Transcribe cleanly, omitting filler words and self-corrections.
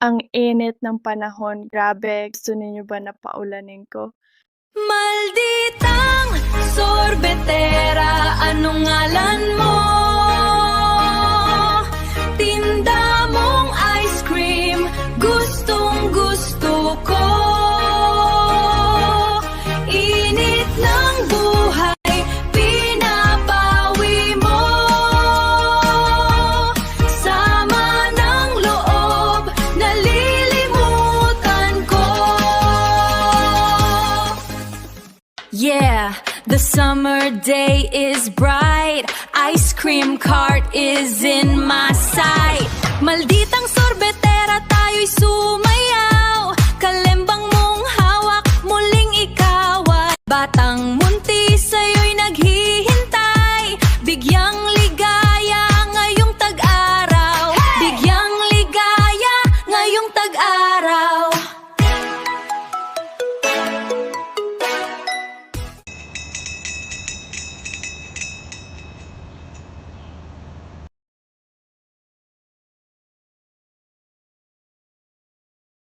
Ang init ng panahon, grabe. Gusto ninyo ba na paulanin ko? Malditang sorbetera, anong ngalan mo? Tinda mong ice cream, gustong gusto ko. Init ng buhay, pinapawi mo. Sama ng loob, nalilimutan ko. Yeah, the summer day is bright. Ice cream cart is in my sight. Malditang sorbetera, tayo'y sumayaw. Kalembang mong hawak, muling ikaw ay batang